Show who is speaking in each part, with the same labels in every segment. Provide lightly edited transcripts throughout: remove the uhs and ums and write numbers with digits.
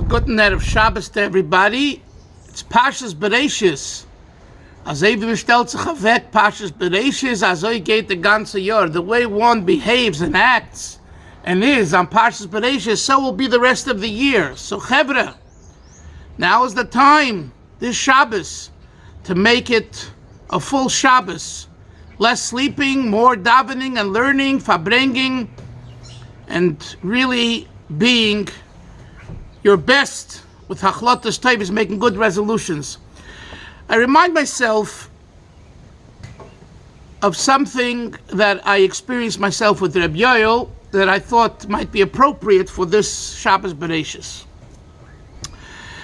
Speaker 1: Good night of Shabbos to everybody. It's Parshas Breishis. Azay bestellt sich weg Parshas Breishis, azay geht the ganze Jahr. The way one behaves and acts and is on Parshas Breishis, so will be the rest of the year. So Chevra, now is the time, this Shabbos, to make it a full Shabbos. Less sleeping, more davening and learning, farbringing, and really being your best with hachlotas tovos, making good resolutions. I remind myself of something that I experienced myself with Reb Yoel that I thought might be appropriate for this Shabbos Breishis.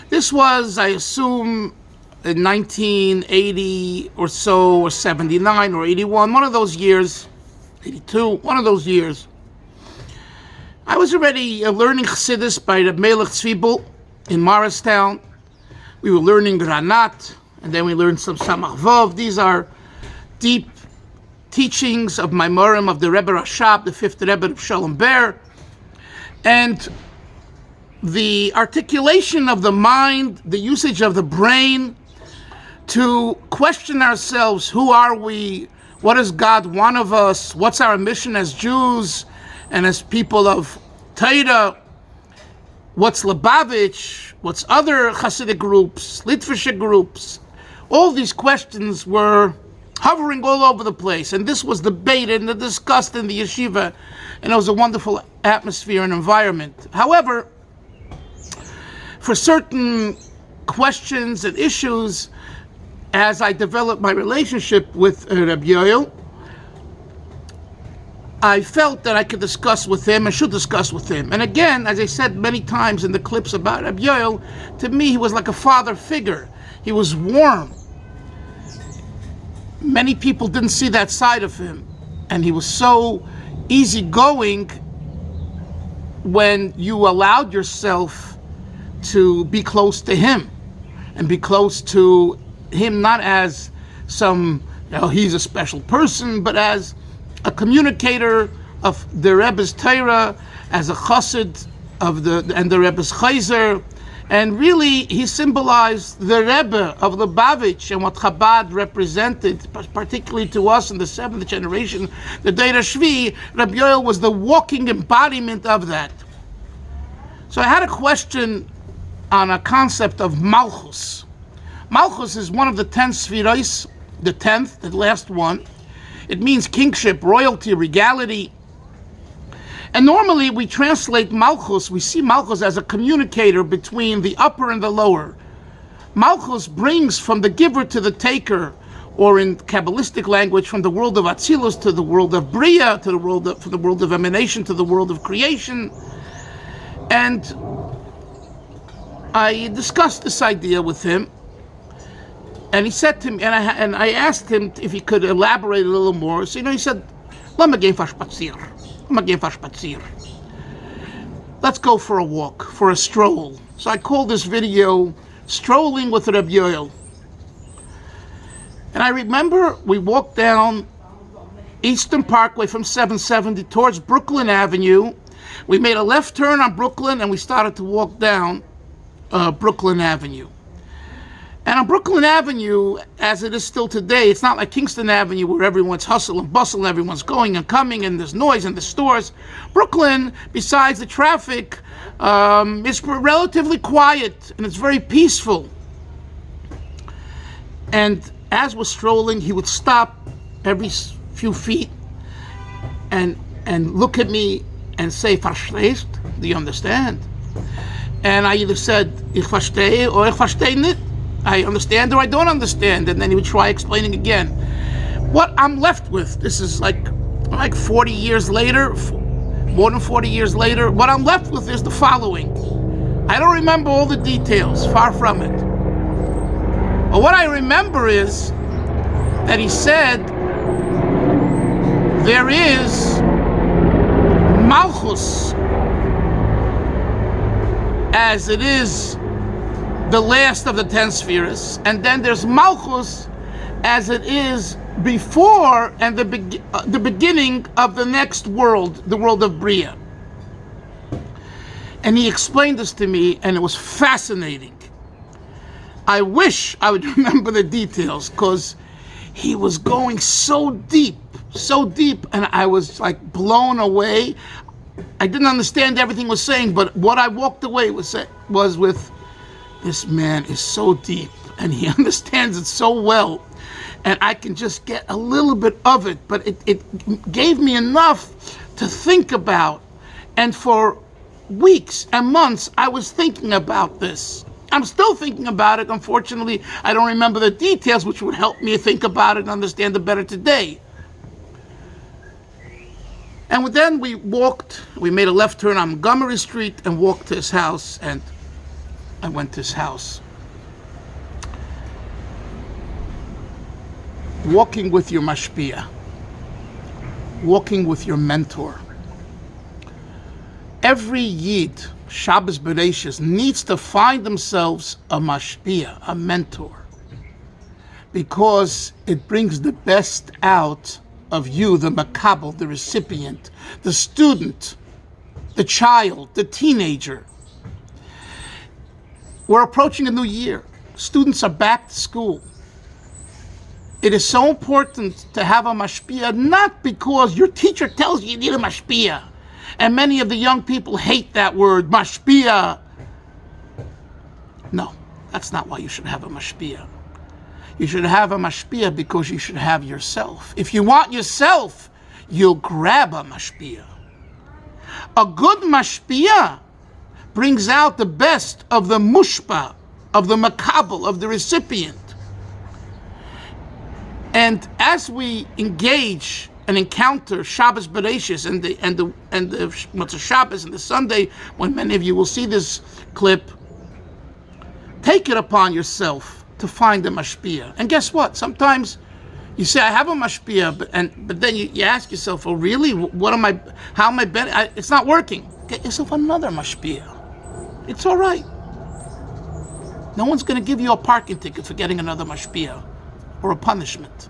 Speaker 1: This was, I assume, in 1980 or so, or 79 or 81, one of those years, 82, one of those years. I was already learning Chassidus by Reb Melech Tzvibel in Morristown. We were learning Granat, and then we learned some Samach Vov. These are deep teachings of Maimorim of the Rebbe Rashab, the fifth Rebbe of Shalom Ber, and the articulation of the mind, the usage of the brain to question ourselves: who are we? What does God want of us? What's our mission as Jews and as people of Torah? What's Lubavitch? What's other Hasidic groups, Litvische groups? All these questions were hovering all over the place, and this was debated and discussed in the yeshiva, and it was a wonderful atmosphere and environment. However, for certain questions and issues, as I developed my relationship with Reb Yoel, I felt that I could discuss with him and should discuss with him. And again, as I said many times in the clips about Reb Yoel, to me he was like a father figure. He was warm. Many people didn't see that side of him. And he was so easygoing when you allowed yourself to be close to him. And be close to him not as some, he's a special person, but as a communicator of the Rebbe's Torah, as a chassid of the Rebbe's chayzer, and really he symbolized the Rebbe of Lubavitch and what Chabad represented, particularly to us in the seventh generation, the Deira Shvi. Reb Yoel was the walking embodiment of that. So I had a question on a concept of Malchus. Malchus is one of the 10 Sfiros, the 10th, the last one. It means kingship, royalty, regality. And normally we translate Malchus, we see Malchus as a communicator between the upper and the lower. Malchus brings from the giver to the taker, or in Kabbalistic language, from the world of Atzilus to the world of Bria, from the world of emanation to the world of creation. And I discussed this idea with him. And he said to me, and I asked him if he could elaborate a little more. So, he said, let's go for a walk, for a stroll. So I called this video, Strolling with Reb Yoel. And I remember we walked down Eastern Parkway from 770 towards Brooklyn Avenue. We made a left turn on Brooklyn, and we started to walk down Brooklyn Avenue. And on Brooklyn Avenue, as it is still today, it's not like Kingston Avenue where everyone's hustle and bustle, everyone's going and coming, and there's noise in the stores. Brooklyn, besides the traffic, is relatively quiet, and it's very peaceful. And as we're strolling, he would stop every few feet and look at me and say, "Verstehst? Do you understand?" And I either said, "Ich verstehe," or "Ich verstehe nicht." I understand or I don't understand, and then he would try explaining again. What I'm left with, this is like 40 years later, more than 40 years later, what I'm left with is the following. I don't remember all the details, far from it. But what I remember is that he said, there is Malchus, as it is the last of the 10 spheres, and then there's Malchus as it is before and the beginning of the next world, the world of Bria. And he explained this to me, and it was fascinating. I wish I would remember the details, because he was going so deep, and I was like blown away. I didn't understand everything he was saying, but what I walked away was with, this man is so deep, and he understands it so well, and I can just get a little bit of it, but it gave me enough to think about. And for weeks and months, I was thinking about this. I'm still thinking about it. Unfortunately, I don't remember the details, which would help me think about it and understand it better today. And then we made a left turn on Montgomery Street and walked to his house, and I went to his house. Walking with your Mashpia, walking with your mentor. Every Yid, Shabbos Breishis, needs to find themselves a Mashpia, a mentor, because it brings the best out of you, the makabel, the recipient, the student, the child, the teenager. We're approaching a new year. Students are back to school. It is so important to have a Mashpia, not because your teacher tells you need a Mashpia. And many of the young people hate that word, Mashpia. No, that's not why you should have a Mashpia. You should have a Mashpia because you should have yourself. If you want yourself, you'll grab a Mashpia. A good Mashpia brings out the best of the mushpa, of the makabel, of the recipient. And as we engage and encounter Shabbos Breishis and the Motzei Shabbos and the Sunday, when many of you will see this clip, take it upon yourself to find a Mashpia. And guess what? Sometimes you say, I have a Mashpia, but then you ask yourself, oh really? How am I better? It's not working. Get yourself another Mashpia. It's all right. No one's going to give you a parking ticket for getting another Mashpia or a punishment.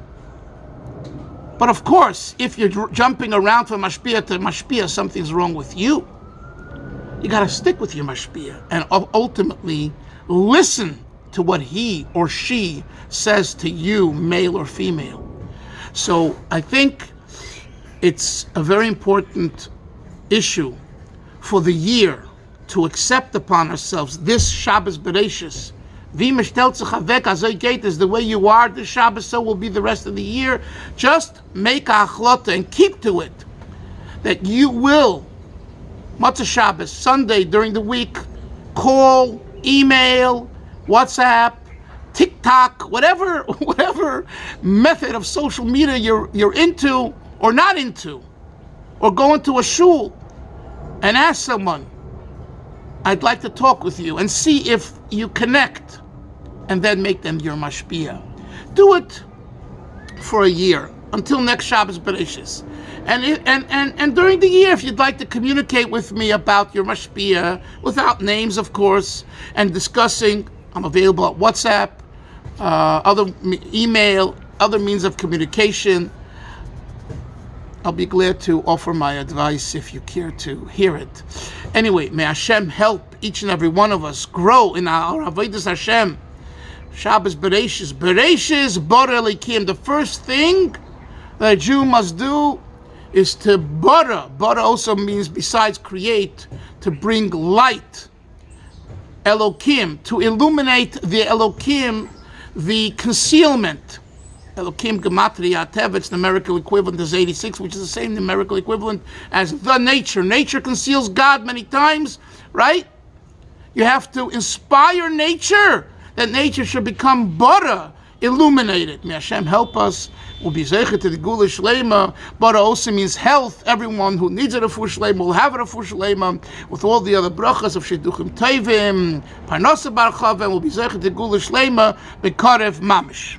Speaker 1: But of course, if you're jumping around from Mashpia to Mashpia, something's wrong with you. You got to stick with your Mashpia and ultimately listen to what he or she says to you, male or female. So I think it's a very important issue for the year to accept upon ourselves this Shabbos Breishis. Wie man stellt sich weg, also geht is the way you are this Shabbos, so will be the rest of the year. Just make a achlata and keep to it, that you will, Motzei Shabbos, Sunday, during the week, call, email, WhatsApp, TikTok, whatever method of social media you're into or not into, or go into a shul and ask someone, I'd like to talk with you, and see if you connect, and then make them your Mashpia. Do it for a year, until next Shabbos Breishis. And during the year, if you'd like to communicate with me about your Mashpia, without names, of course, and discussing, I'm available at WhatsApp, other email, other means of communication. I'll be glad to offer my advice if you care to hear it. Anyway, may Hashem help each and every one of us grow in our avodas Hashem. Shabbos Breishis, Bar Elikim. The first thing that a Jew must do is to bara. Bara also means, besides create, to bring light. Elokim, to illuminate the Elokim, the concealment. Elokim Gematria Tevet's numerical equivalent is 86, which is the same numerical equivalent as the nature. Nature conceals God many times, right? You have to inspire nature, that nature should become bara, illuminated. May Hashem help us. We'll be zeicher to the Gula Shlema. Bara also means health. Everyone who needs a refuah shlema will have a refuah shlema with all the other brachas of Shidduchim Tovim, Parnasa Bar Chava, and we'll be zeicher to the Gula Shlema, Bekarev Mamish.